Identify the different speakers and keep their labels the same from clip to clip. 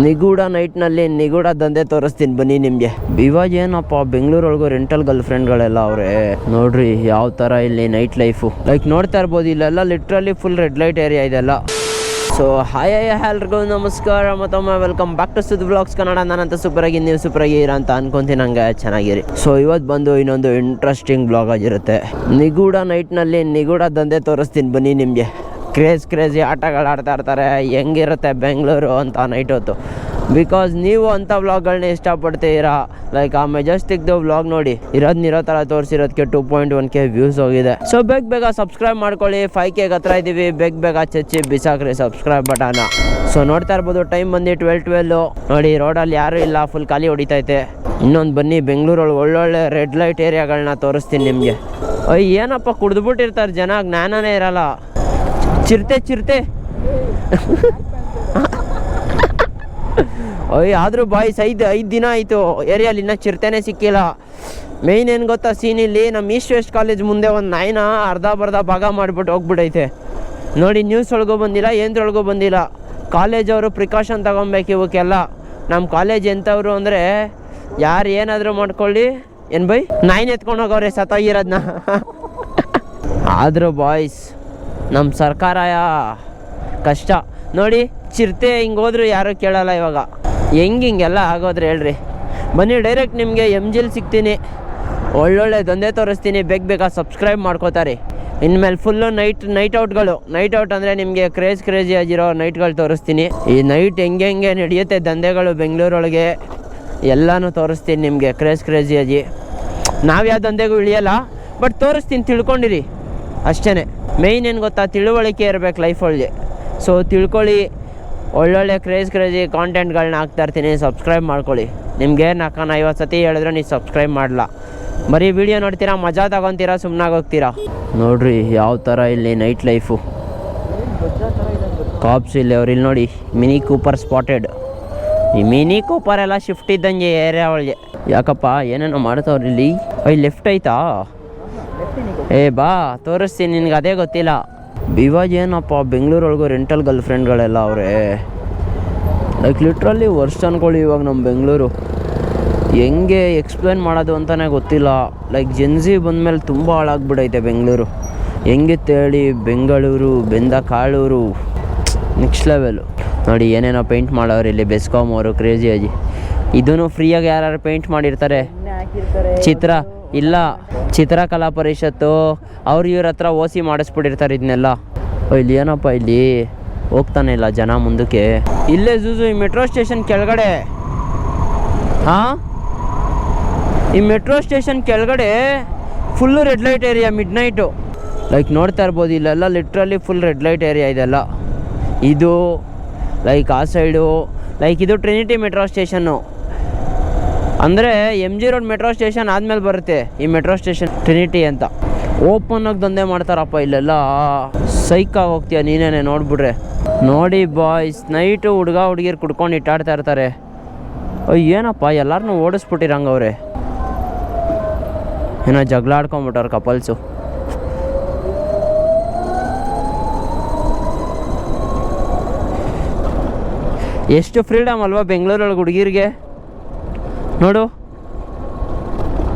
Speaker 1: ನಿಗೂಢ ನೈಟ್ನಲ್ಲಿ ನಿಗೂಢ ದಂಧೆ ತೋರಿಸ್ತೀನಿ ಬನ್ನಿ ನಿಮಗೆ. ಇವಾಗ ಏನಪ್ಪ ಬೆಂಗಳೂರೊಳಗೂ ರೆಂಟಲ್ ಗರ್ಲ್ ಫ್ರೆಂಡ್ಗಳೆಲ್ಲ ಅವರೇ ನೋಡ್ರಿ ಯಾವ ಥರ ಇಲ್ಲಿ ನೈಟ್ ಲೈಫು. ಲೈಕ್ ನೋಡ್ತಾ ಇರ್ಬೋದು, ಇಲ್ಲೆಲ್ಲ literally full red light area ಇದೆಲ್ಲ. ಸೊ ಹಾಯ್ ಎಲ್ರಿಗೂ ನಮಸ್ಕಾರ, ಮತ್ತೊಮ್ಮೆ welcome back to Sud vlogs Kannada. ನಾನಂತ ಸೂಪರಾಗಿ ನೀವು ಸೂಪರಾಗಿ ಇರ ಅಂತ ಅನ್ಕೊಂತೀನಿ, ಹಂಗೆ ಚೆನ್ನಾಗಿರಿ. ಸೊ ಇವತ್ತು ಬಂದು ಇನ್ನೊಂದು ಇಂಟ್ರೆಸ್ಟಿಂಗ್ ಬ್ಲಾಗ್ ಆಗಿರುತ್ತೆ. ನಿಗೂಢ ನೈಟ್ನಲ್ಲಿ ನಿಗೂಢ ದಂಧೆ ತೋರಿಸ್ತೀನಿ ಬನ್ನಿ ನಿಮಗೆ. ಕ್ರೇಜಿ ಆಟಗಳು ಆಡ್ತಾ ಇರ್ತಾರೆ, ಹೆಂಗಿರುತ್ತೆ ಬೆಂಗಳೂರು ಅಂತ ನೈಟ್ ಹೊತ್ತು. ಬಿಕಾಸ್ ನೀವು ಅಂಥ ವ್ಲಾಗ್ಗಳನ್ನ ಇಷ್ಟಪಡ್ತೀರಾ. ಲೈಕ್ ಆ ಮೆಜೆಸ್ಟಿಕ್ದು ವ್ಲಾಗ್ ನೋಡಿ, ಇರೋ ಥರ ತೋರಿಸಿರೋದಕ್ಕೆ 2.1K ವ್ಯೂಸ್ ಹೋಗಿದೆ. ಸೊ ಬೇಗ ಸಬ್ಸ್ಕ್ರೈಬ್ ಮಾಡ್ಕೊಳ್ಳಿ. 5K ಹತ್ರ ಇದ್ದೀವಿ, ಬೇಗ ಚಚ್ಚಿ ಬಿಸಾಕ್ರಿ ಸಬ್ಸ್ಕ್ರೈಬ್ ಬಟನ್ನ. ಸೊ ನೋಡ್ತಾ ಇರ್ಬೋದು, ಟೈಮ್ ಬಂದು 12 ನೋಡಿ. ರೋಡಲ್ಲಿ ಯಾರೂ ಇಲ್ಲ, ಫುಲ್ ಖಾಲಿ ಹೊಡಿತೈತೆ. ಇನ್ನೊಂದು ಬನ್ನಿ, ಬೆಂಗಳೂರೊಳಗೆ ಒಳ್ಳೊಳ್ಳೆ ರೆಡ್ ಲೈಟ್ ಏರಿಯಾಗಳನ್ನ ತೋರಿಸ್ತೀನಿ ನಿಮಗೆ. ಏನಪ್ಪ ಕುಡಿದ್ಬಿಟ್ಟಿರ್ತಾರೆ ಜನ, ಜ್ಞಾನನೇ ಇರಲ್ಲ. ಚಿರತೆ ಆದರೂ ಬಾಯ್ಸ್ 5 ದಿನ ಆಯಿತು ಏರಿಯಲ್ಲಿ ಇನ್ನೂ ಚಿರತೆನೇ ಸಿಕ್ಕಿಲ್ಲ. ಮೇಯ್ನ್ ಏನು ಗೊತ್ತಾ ಸೀನ್, ಇಲ್ಲಿ ನಮ್ಮ ಈಸ್ಟ್ ವೆಸ್ಟ್ ಕಾಲೇಜ್ ಮುಂದೆ ಒಂದು ನಾಯಿನ ಅರ್ಧ ಭಾಗ ಮಾಡಿಬಿಟ್ಟು ಹೋಗ್ಬಿಟ್ಟೈತೆ ನೋಡಿ. ನ್ಯೂಸ್ ಒಳಗೂ ಬಂದಿಲ್ಲ, ಏನೊಳಗೂ ಬಂದಿಲ್ಲ. ಕಾಲೇಜವರು ಪ್ರಿಕಾಷನ್ ತಗೊಬೇಕು ಇವಕ್ಕೆಲ್ಲ. ನಮ್ಮ ಕಾಲೇಜ್ ಎಂಥವ್ರು ಅಂದರೆ, ಯಾರು ಏನಾದರೂ ಮಾಡ್ಕೊಳ್ಳಿ, ಏನು ಬೈ ನಾಯಿನ ಎತ್ಕೊಂಡು ಹೋಗವ್ರೆ ಸತ್ತೋಗಿರೋದನ್ನ. ಆದರೂ ಬಾಯ್ಸ್ ನಮ್ಮ ಸರ್ಕಾರ ಕಷ್ಟ ನೋಡಿ. ಚಿರತೆ ಹಿಂಗೆ ಹೋದ್ರು ಯಾರೂ ಕೇಳಲ್ಲ. ಇವಾಗ ಹಿಂಗೆಲ್ಲ ಆಗೋದ್ರೆ ಹೇಳ್ರಿ. ಬನ್ನಿ ಡೈರೆಕ್ಟ್ ನಿಮಗೆ MGL ಸಿಗ್ತೀನಿ, ಒಳ್ಳೊಳ್ಳೆ ದಂಧೆ ತೋರಿಸ್ತೀನಿ. ಬೇಗ ಸಬ್ಸ್ಕ್ರೈಬ್ ಮಾಡ್ಕೋತಾರೆ. ಇನ್ಮೇಲೆ ಫುಲ್ಲು ನೈಟ್ ಔಟ್ ಅಂದರೆ ನಿಮಗೆ ಕ್ರೇಜಿ ಆಗಿರೋ ನೈಟ್ಗಳು ತೋರಿಸ್ತೀನಿ. ಈ ನೈಟ್ ಹೆಂಗೆ ನಡೆಯುತ್ತೆ ದಂಧೆಗಳು ಬೆಂಗಳೂರೊಳಗೆ ಎಲ್ಲನೂ ತೋರಿಸ್ತೀನಿ ನಿಮಗೆ ಕ್ರೇಜಿ ಆಗಿ. ನಾವು ಯಾವ ದಂಧೆಗೂ ಇಳಿಯಲ್ಲ, ಬಟ್ ತೋರಿಸ್ತೀನಿ, ತಿಳ್ಕೊಂಡಿರಿ ಅಷ್ಟೇ. ಮೇಯ್ನ್ ಏನು ಗೊತ್ತಾ, ತಿಳುವಳಿಕೆ ಇರಬೇಕು ಲೈಫೊಳಗೆ. ಸೊ ತಿಳ್ಕೊಳ್ಳಿ, ಒಳ್ಳೊಳ್ಳೆ ಕ್ರೇಜಿ ಕಾಂಟೆಂಟ್ಗಳನ್ನ ಹಾಕ್ತಾ ಇರ್ತೀನಿ. ಸಬ್ಸ್ಕ್ರೈಬ್ ಮಾಡ್ಕೊಳ್ಳಿ. ನಿಮ್ಗೆ ನಾನು 50 ಸತಿ ಹೇಳಿದ್ರೆ ನೀವು ಸಬ್ಸ್ಕ್ರೈಬ್ ಮಾಡಲ್ಲ. ಬರೀ ವಿಡಿಯೋ ನೋಡ್ತೀರಾ, ಮಜಾ ತಗೊತೀರಾ, ಸುಮ್ಮನಾಗೋಗ್ತೀರಾ. ನೋಡ್ರಿ ಯಾವ ಥರ ಇಲ್ಲಿ ನೈಟ್ ಲೈಫು. ಕಾಪ್ಸ್ ಇಲ್ಲಿ ಅವ್ರು ಇಲ್ಲಿ ನೋಡಿ, ಮಿನಿ ಕೂಪರ್ ಸ್ಪಾಟೆಡ್. ಈ ಮಿನಿ ಕೂಪರ್ ಎಲ್ಲ ಶಿಫ್ಟ್ ಇದ್ದಂಗೆ ಏರಿಯಾ ಒಳಗೆ. ಯಾಕಪ್ಪ ಏನೇನೋ ಮಾಡ್ತಾವ್ರಿ ಇಲ್ಲಿ. ಲೆಫ್ಟ್ ಐತಾ? ಬಾ ತೋರಿಸ್ತೀನಿ ನಿನ್ಗೆ, ಅದೇ ಗೊತ್ತಿಲ್ಲ. ಇವಾಗ ಏನಪ್ಪ ಬೆಂಗಳೂರೊಳಗೂ ರೆಂಟಲ್ ಗರ್ಲ್ ಫ್ರೆಂಡ್ಗಳೆಲ್ಲ ಅವರೇ. ಲೈಕ್ ಲಿಟ್ರಲಿ ವರ್ಷ ಅನ್ಕೊಳ್ಳಿ. ಇವಾಗ ನಮ್ಮ ಬೆಂಗಳೂರು ಹೆಂಗೆ ಎಕ್ಸ್ಪ್ಲೇನ್ ಮಾಡೋದು ಅಂತಲೇ ಗೊತ್ತಿಲ್ಲ. ಲೈಕ್ ಜೆನ್ಸಿ ಬಂದಮೇಲೆ ತುಂಬ ಹಾಳಾಗ್ಬಿಡೈತೆ ಬೆಂಗಳೂರು. ಹೆಂಗಿತ್ತೇಳಿ, ಬೆಂಗಳೂರು ಬೆಂದ ಕಾಳೂರು ನೆಕ್ಸ್ಟ್ ಲೆವೆಲು. ನೋಡಿ ಏನೇನೋ ಪೇಂಟ್ ಮಾಡೋರು ಇಲ್ಲಿ ಬೆಸ್ಕಾಮ್ ಅವರು ಕ್ರೇಜಿಯಾಗಿ. ಇದನ್ನು ಫ್ರೀಯಾಗಿ ಯಾರು ಪೇಂಟ್ ಮಾಡಿರ್ತಾರೆ. ಚಿತ್ರಕಲಾ ಪರಿಷತ್ತು ಇವ್ರ ಹತ್ರ OC ಮಾಡಿಸ್ಬಿಟ್ಟಿರ್ತಾರೆ ಇದನ್ನೆಲ್ಲ. ಇಲ್ಲಿ ಏನಪ್ಪ ಇಲ್ಲಿ ಹೋಗ್ತಾನೆ ಇಲ್ಲ ಜನ ಮುಂದಕ್ಕೆ. ಇಲ್ಲೇ ಜೂಜು ಈ ಮೆಟ್ರೋ ಸ್ಟೇಷನ್ ಕೆಳಗಡೆ. ಈ ಮೆಟ್ರೋ ಸ್ಟೇಷನ್ ಕೆಳಗಡೆ full red light area mid night. Like ನೋಡ್ತಾ ಇರ್ಬೋದು, ಇಲ್ಲೆಲ್ಲ literally full red light area ಇದೆಲ್ಲ. ಇದು ಲೈಕ್ ಆ ಸೈಡು, ಲೈಕ್ ಇದು ಟ್ರಿನಿಟಿ ಮೆಟ್ರೋ ಸ್ಟೇಷನ್ನು. ಅಂದರೆ MG ರೋಡ್ ಮೆಟ್ರೋ ಸ್ಟೇಷನ್ ಆದಮೇಲೆ ಬರುತ್ತೆ ಈ ಮೆಟ್ರೋ ಸ್ಟೇಷನ್, ಟ್ರಿನಿಟಿ ಅಂತ. ಓಪನ್ನಾಗಿ ದಂಧೆ ಮಾಡ್ತಾರಪ್ಪ ಇಲ್ಲೆಲ್ಲ. ಸೈಕಾಗಿ ಹೋಗ್ತೀಯ ನೀನೇನೆ ನೋಡ್ಬಿಡ್ರೆ. ನೋಡಿ ಬಾಯ್ಸ್, ನೈಟು ಹುಡುಗಿರು ಕುಡ್ಕೊಂಡು ಇಟ್ಟಾಡ್ತಾ ಇರ್ತಾರೆ. ಏನಪ್ಪ ಎಲ್ಲರನ್ನೂ ಓಡಿಸ್ಬಿಟ್ಟಿರಂಗವ್ರೆ. ಏನೋ ಜಗಳ ಆಡ್ಕೊಂಬಿಟ್ಟವ್ರು ಕಪಲ್ಸು. ಎಷ್ಟು ಫ್ರೀಡಮ್ ಅಲ್ವಾ ಬೆಂಗಳೂರೊಳಗೆ ಹುಡುಗಿರಿಗೆ. ನೋಡು,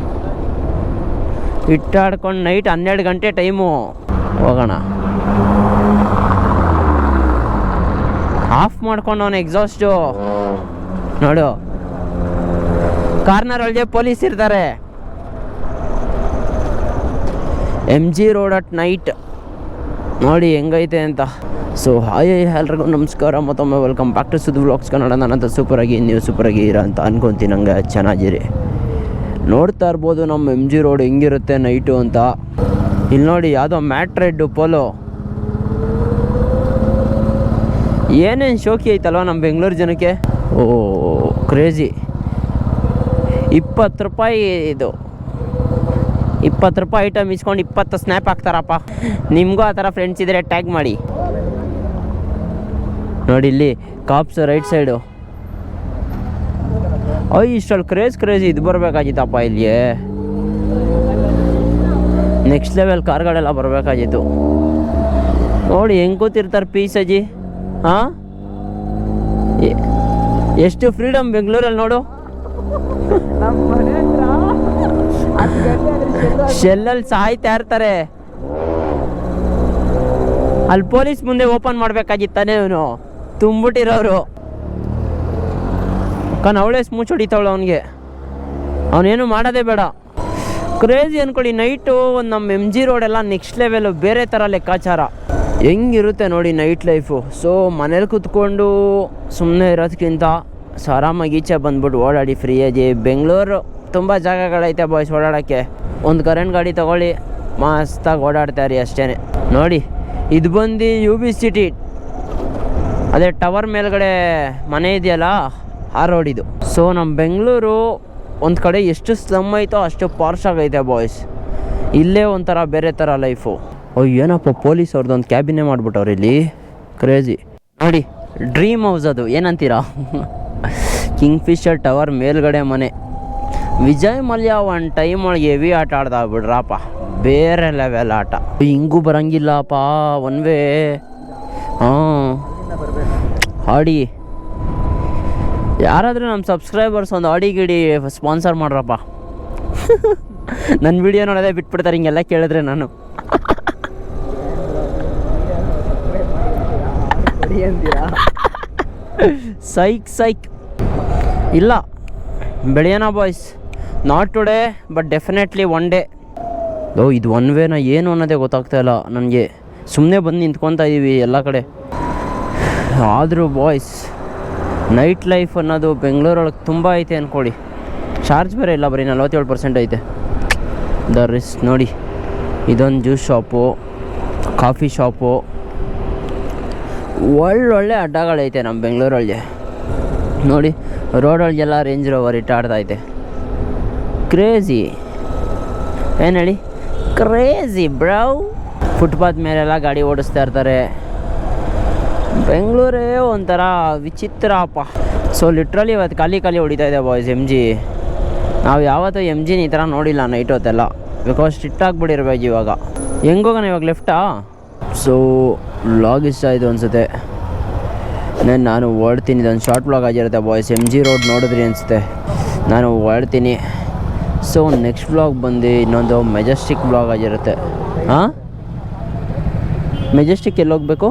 Speaker 1: ಇಟ್ಟಾಡ್ಕೊಂಡು ನೈಟ್ 12 ಗಂಟೆ ಟೈಮು ಹೋಗೋಣ. ಆಫ್ ಮಾಡ್ಕೊಂಡು ಅವನು ಎಕ್ಸಾಸ್ಟು ನೋಡು. ಕಾರ್ನರ್ ಒಳಗೆ ಪೊಲೀಸ್ ಇರ್ತಾರೆ. MG ರೋಡ್ ಅಟ್ ನೈಟ್ ನೋಡಿ ಹೆಂಗೈತೆ ಅಂತ. ಸೊ ಹಾಯ್ ಎಲ್ರಿಗೂ ನಮಸ್ಕಾರ, ಮತ್ತೊಮ್ಮೆ welcome back to Sud vlogs Kannada. ನಾನಂತ ಸೂಪರಾಗಿ ನೀವು ಸೂಪರಾಗಿ ಇರ ಅಂತ ಅನ್ಕೊತೀನಿ, ಹಂಗೆ ಚೆನ್ನಾಗಿರಿ. ನೋಡ್ತಾ ಇರ್ಬೋದು ನಮ್ಮ MG ರೋಡ್ ಹೆಂಗಿರುತ್ತೆ ನೈಟು ಅಂತ. ಇಲ್ಲಿ ನೋಡಿ ಯಾವುದೋ ಮ್ಯಾಟ್ ರೆಡ್ ಪೋಲೋ. ಏನೇನು ಶೋಕಿ ಐತಲ್ವ ನಮ್ಮ ಬೆಂಗಳೂರು ಜನಕ್ಕೆ. ಕ್ರೇಜಿ. 20 ರೂಪಾಯಿ ಇದು, 20 ರೂಪಾಯಿ ಐಟಮ್ ಇಸ್ಕೊಂಡು 20 ಸ್ನ್ಯಾಪ್ ಹಾಕ್ತಾರಪ್ಪ. ನಿಮಗೂ ಆ ಥರ ಫ್ರೆಂಡ್ಸ್ ಇದ್ದರೆ ಟ್ಯಾಗ್ ಮಾಡಿ. ನೋಡಿ ಇಲ್ಲಿ ಕಾಪ್ಸ್ ರೈಟ್ ಸೈಡು. ಇಷ್ಟಲ್ಲಿ ಕ್ರೇಜಿ ಇದು ಬರಬೇಕಾಗಿತ್ತಪ್ಪ ಇಲ್ಲಿ. ನೆಕ್ಸ್ಟ್ ಲೆವೆಲ್ ಕಾರ್ಗಳೆಲ್ಲ ಬರಬೇಕಾಗಿತ್ತು. ನೋಡಿ ಹೆಂಗೆ ಕೂತಿರ್ತಾರೆ ಪೀಸ್ ಅಜ್ಜಿ. ಎಷ್ಟು ಫ್ರೀಡಮ್ ಬೆಂಗಳೂರಲ್ಲಿ ನೋಡು. ಶೆಲ್ಲಲ್ಲಿ ಸಾಯ್ತಾ ಇರ್ತಾರೆ. ಅಲ್ಲಿ ಪೊಲೀಸ್ ಮುಂದೆ ಓಪನ್ ಮಾಡ್ಬೇಕಾಗಿತ್ತಾನೆ ಅವನು ತುಂಬಿಟ್ಟಿರೋರು. ಅವಳೇ ಸ್ಮೂಚ್ ಹೊಡಿತಾವಳು ಅವನಿಗೆ. ಅವನೇನು ಮಾಡೋದೇ ಬೇಡ. ಕ್ರೇಜಿ ಅಂದ್ಕೊಳ್ಳಿ. ನೈಟು ಒಂದು ನಮ್ಮ MG ರೋಡೆಲ್ಲ ನೆಕ್ಸ್ಟ್ ಲೆವೆಲು, ಬೇರೆ ಥರ ಲೆಕ್ಕಾಚಾರ. ಹೆಂಗಿರುತ್ತೆ ನೋಡಿ ನೈಟ್ ಲೈಫು. ಸೊ ಮನೇಲಿ ಕೂತ್ಕೊಂಡು ಸುಮ್ಮನೆ ಇರೋದಕ್ಕಿಂತ ಆರಾಮಾಗಿ ಈಚೆ ಬಂದ್ಬಿಟ್ಟು ಓಡಾಡಿ ಫ್ರೀಯಾಗಿ. ಬೆಂಗಳೂರು ತುಂಬ ಜಾಗಗಳೈತೆ ಬಾಯ್ಸ್ ಓಡಾಡೋಕ್ಕೆ. ಒಂದು ಕರೆಂಟ್ ಗಾಡಿ ತೊಗೊಳ್ಳಿ, ಮಸ್ತಾಗಿ ಓಡಾಡ್ತಾಯಿರಿ ಅಷ್ಟೇ. ನೋಡಿ ಇದು ಬಂದು UB ಸಿಟಿ, ಅದೇ ಟವರ್ ಮೇಲ್ಗಡೆ ಮನೆ ಇದೆಯಲ್ಲ ಆ ರೋಡ್ ಇದು. ಸೊ ನಮ್ಮ ಬೆಂಗಳೂರು ಒಂದು ಕಡೆ ಎಷ್ಟು ಸ್ಲಮ್ ಐತೋ ಅಷ್ಟು ಪಾರ್ಶ್ ಆಗೈತೆ ಬಾಯ್ಸ್. ಇಲ್ಲೇ ಒಂಥರ ಬೇರೆ ಥರ ಲೈಫು. ಏನಪ್ಪ ಪೊಲೀಸ್ ಅವ್ರದ್ದೊಂದು ಕ್ಯಾಬಿನೇ ಮಾಡಿಬಿಟ್ಟವ್ರು ಇಲ್ಲಿ. ಕ್ರೇಜಿ ನೋಡಿ. ಡ್ರೀಮ್ ಹೌಸ್ ಅದು, ಏನಂತೀರಾ? ಕಿಂಗ್ಫಿಶರ್ ಟವರ್ ಮೇಲ್ಗಡೆ ಮನೆ. ವಿಜಯ್ ಮಲ್ಯ ಒಂದು ಟೈಮ್ ಒಳಗೆ ಹೆವಿ ಆಟ ಆಡ್ದಾಗ್ಬಿಡ್ರಪ್ಪ, ಬೇರೆ ಲೆವೆಲ್ ಆಟ. ಹಿಂಗೂ ಬರಂಗಿಲ್ಲಪ್ಪ ಒನ್ ವೇ. ಆಡಿ ಯಾರಾದರೂ ನಮ್ಮ ಸಬ್ಸ್ಕ್ರೈಬರ್ಸ್ ಒಂದು ಆಡಿ ಗಿಡಿ ಸ್ಪಾನ್ಸರ್ ಮಾಡ್ರಪ್ಪ. ನನ್ನ ವಿಡಿಯೋ ನೋಡೋದೇ ಬಿಟ್ಬಿಡ್ತಾರೆ ಹಿಂಗೆಲ್ಲ ಕೇಳಿದ್ರೆ. ನಾನು ಸೈಕ್ ಇಲ್ಲ ಬೆಳೆಯೋಣ boys. Not today but definitely one day. ಇದು ಒನ್ ವೇನ ಏನು ಅನ್ನೋದೇ ಗೊತ್ತಾಗ್ತಾ ಇಲ್ಲ ನನಗೆ. ಸುಮ್ಮನೆ ಬಂದು ನಿಂತ್ಕೊತಾ ಇದ್ದೀವಿ ಎಲ್ಲ ಕಡೆ. ಆದರೂ ಬಾಯ್ಸ್ ನೈಟ್ ಲೈಫ್ ಅನ್ನೋದು ಬೆಂಗಳೂರೊಳಗೆ ತುಂಬ ಐತೆ ಅಂದ್ಕೊಳ್ಳಿ. ಚಾರ್ಜ್ ಬೇರೆ ಇಲ್ಲ, ಬರೀ 47% ಐತೆ. ರಿಸ್ಕ್ ನೋಡಿ. ಇದೊಂದು ಜ್ಯೂಸ್ ಶಾಪು, ಕಾಫಿ ಶಾಪು, ಒಳ್ಳೊಳ್ಳೆ ಅಡ್ಡಗಳೈತೆ ನಮ್ಮ ಬೆಂಗಳೂರೊಳಗೆ. ನೋಡಿ ರೋಡೊಳಗೆಲ್ಲ ರೇಂಜ್ ರೋವರ್ ಇಟ್ಟಾಡ್ತೈತೆ. ಕ್ರೇಜಿ ಏನು ಹೇಳಿ, ಕ್ರೇಜಿ ಬ್ರೌ. ಫುಟ್ಪಾತ್ ಮೇಲೆಲ್ಲ ಗಾಡಿ ಓಡಿಸ್ತಾ ಇರ್ತಾರೆ. ಬೆಂಗಳೂರೇ ಒಂಥರ ವಿಚಿತ್ರ ಅಪ್ಪ. ಸೊ ಲಿಟ್ರಲಿ ಇವತ್ತು ಖಾಲಿ ಹೊಡಿತಾ ಇದೆ ಬಾಯ್ಸ್ MG. ನಾವು ಯಾವತ್ತೂ MGನ ಈ ಥರ ನೋಡಿಲ್ಲ ನೈಟ್ ಹೊತ್ತೆಲ್ಲ. ಬಿಕಾಸ್ ಸ್ಟ್ರಿಕ್ಟ್ ಆಗಿಬಿಟ್ಟಿರ್ಬೇಕು ಇವಾಗ. ಹೆಂಗೋಗೋಣ ಇವಾಗ ಲೆಫ್ಟಾ? ಸೊ ವ್ಲಾಗ್ ಇಷ್ಟ ಆಯಿತು ಅನಿಸುತ್ತೆ. ನಾನು ಹೊಡ್ತೀನಿ. ಇದೊಂದು ಶಾರ್ಟ್ ವ್ಲಾಗ್ ಆಗಿರುತ್ತೆ ಬಾಯ್ಸ್. MG ರೋಡ್ ನೋಡಿದ್ರಿ ಅನಿಸುತ್ತೆ. ನಾನು ಹೊಡ್ತೀನಿ. ಸೊ ನೆಕ್ಸ್ಟ್ ವ್ಲಾಗ್ ಬಂದು ಇನ್ನೊಂದು ಮೆಜೆಸ್ಟಿಕ್ ವ್ಲಾಗ್ ಆಗಿರುತ್ತೆ. ಮೆಜೆಸ್ಟಿಕ್ ಎಲ್ಲಿ ಹೋಗಬೇಕು?